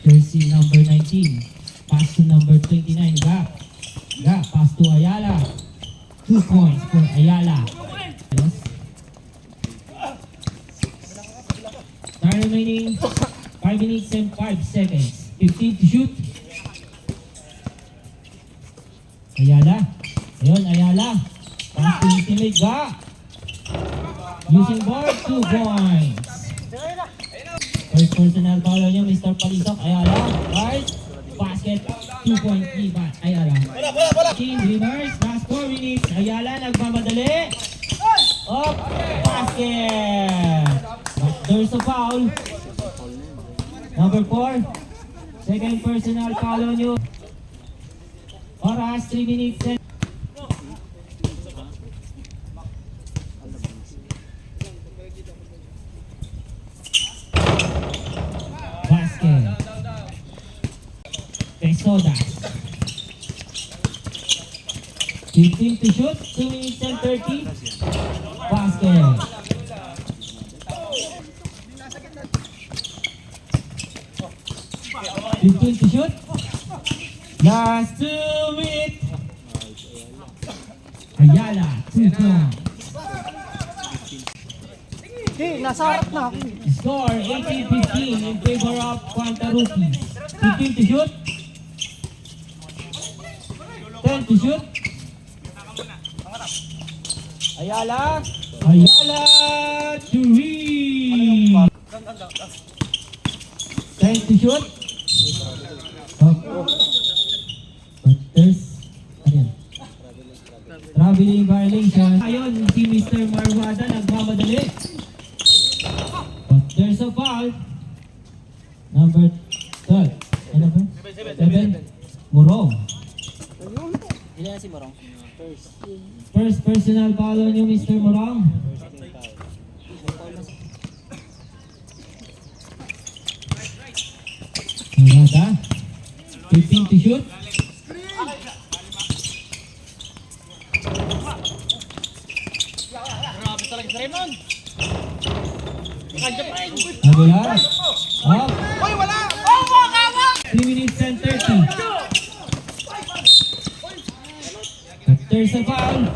Jersey number 19. Pass to number 29. Ga. Pass to Ayala. 2 points for Ayala. Time remaining 5 minutes and 5 seconds. 15 to shoot. Ayala. Ayun, Ayala. Pass to his teammate, Ga. Using board, 2 points. First personal foul on you, Mr. Palisok. Ayala. Right. Basket. 2-point lead by Ayala. Team reverse. Last 4 minutes. Ayala nagmamadali. Up. Basket. But there's a foul. Number 4. Second personal foul on you. Oras 3 minutes and basket. Pesodas. 15 to shoot. 2 minutes and 30. Basket. To shoot. Last 2 minutes. Ayala, 2 points. Nasa harap na ako. Score 18-15 in favor of Quanta Rookies. 15 to shoot. 10 to shoot. Ayala. Ayala to win. 10 to shoot. But there's traveling violation. Ayun, si Mr. Marwada nagmamadali. But there's a foul. Number 12. Ano ba? 7. Morong. Ilan na si Morong? First personal foul on you, Mr. Morong. Marwada. 15 to shoot. Aguilar. Up. 3 minutes and 30. But there's a foul.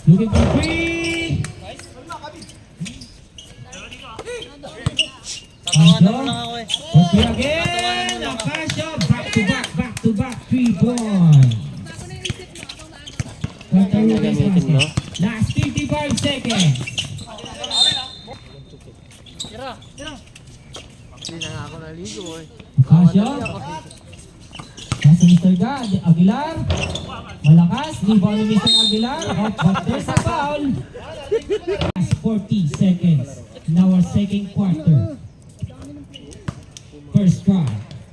Looking for 3. Okay again. Akasha. Back to back. 3 points. Last 55 seconds. Hindi na nga ako naligo eh. Akasha. Nasa Mr. Aguilar. Malakas. Rebound ni Mr. Aguilar. But there's a foul. Last 40 seconds in our second quarter. First try.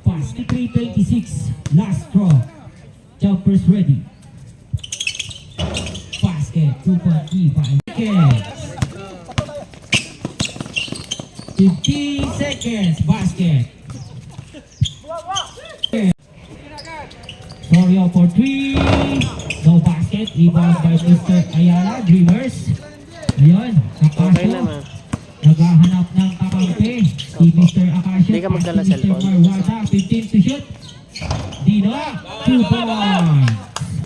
Pass to 3:26. Last draw. Jumpers ready. Basket. 2.35 seconds. 15 seconds. Basket. Sorio for 3. No basket. Rebound by Mr. Ayala. Dreamers. Ayun. Akaso. Naghahanap ng kakampi. Si Mr. Akasio. Hindi ka magdala cellphone. Marwada. 15 to shoot. Dino. 2 points.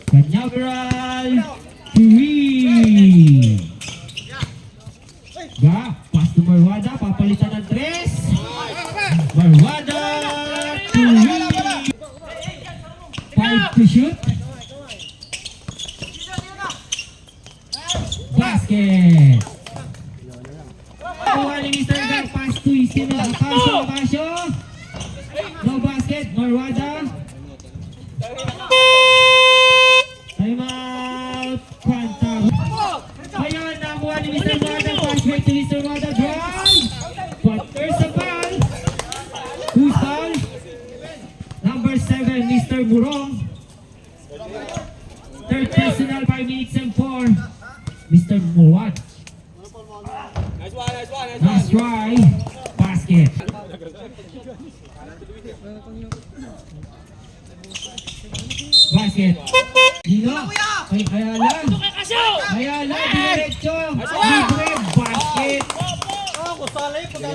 Canyaveral. 3. Ga. Pass to Marwada. Papalitan ng 3. Marwada. 3. 5 to shoot. Basket. Kuha ni Mr. Gar. Pass to his team. Akasio. No basket. Marwada. Time out. Quanta. Ayun, nakuha ni Mr. Marwada. Pass right to Mr. Marwada. Drive. But there's a foul. Who's foul? Number 7, Mr. Morong. Third personal, 5 minutes and 4. Mr. Murwad. Nice try. Basket. Basket. Dino. Ay, Ayala. Ayala, diretso. Libre. Basket.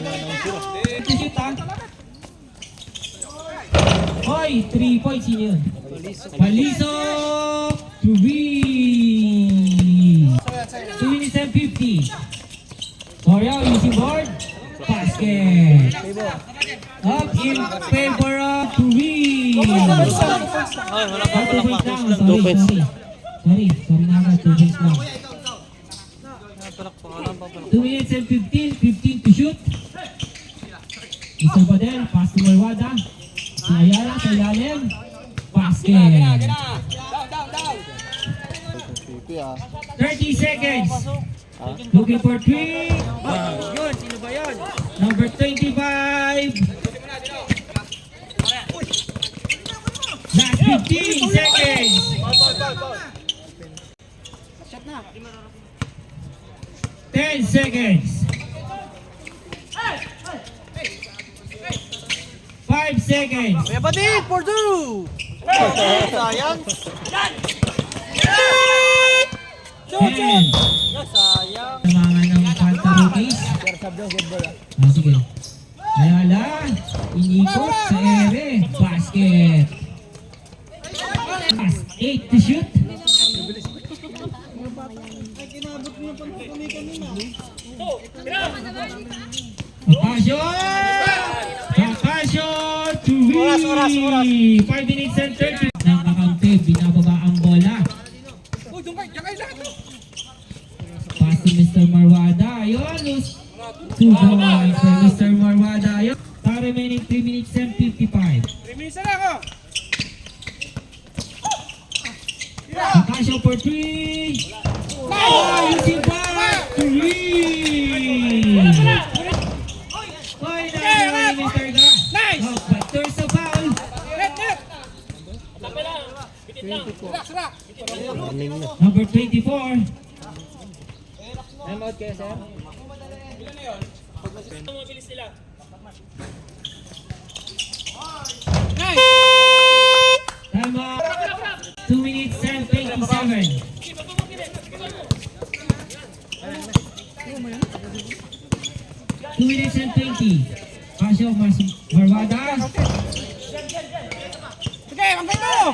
To shoot ha. Hoy, 3 points yun yun. Palisok to win. 2 minutes and 50. Sorry, using board. Basket. Up in favor of to win. Ay, wala pa, wala pa. Sorry na agad, 2 points lang. Palak pa. 2 minutes and 15 to shoot. Mr. Badel, pass to Marwada. Si Ayala sa ilalim. Basket. 30 seconds. Looking for 3. Yun, sino ba yun? Number 25. Last 15 seconds. Shot na. 10 seconds. 5 seconds. Kuya Badit, for two! Sayang. 10. Sayang. Tamangan ng Fanta Rookies. Sige. Ayala, inikot sa ere. Basket. 8 to shoot. Pakasyo to win. 5 minutes and 30. Nakakaunti, binababa ang bola. Pass to Mr. Marwada. Ayun, lose 2 points for Mr. Marwada. Ayun. Time remaining 3 minutes and 55. 3 minutes na ako. Pakasyo for 3. Oh, using back to win. Oy, na Mr. Ga. Nice! Oh, but there's a foul. Net! Relax. Number 24. Time out kayo, sir. Time out. 2 minutes and 27. Two minutes and 20. Pasyo, Marwada. Sige, ang ganda mo!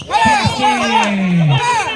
Basket.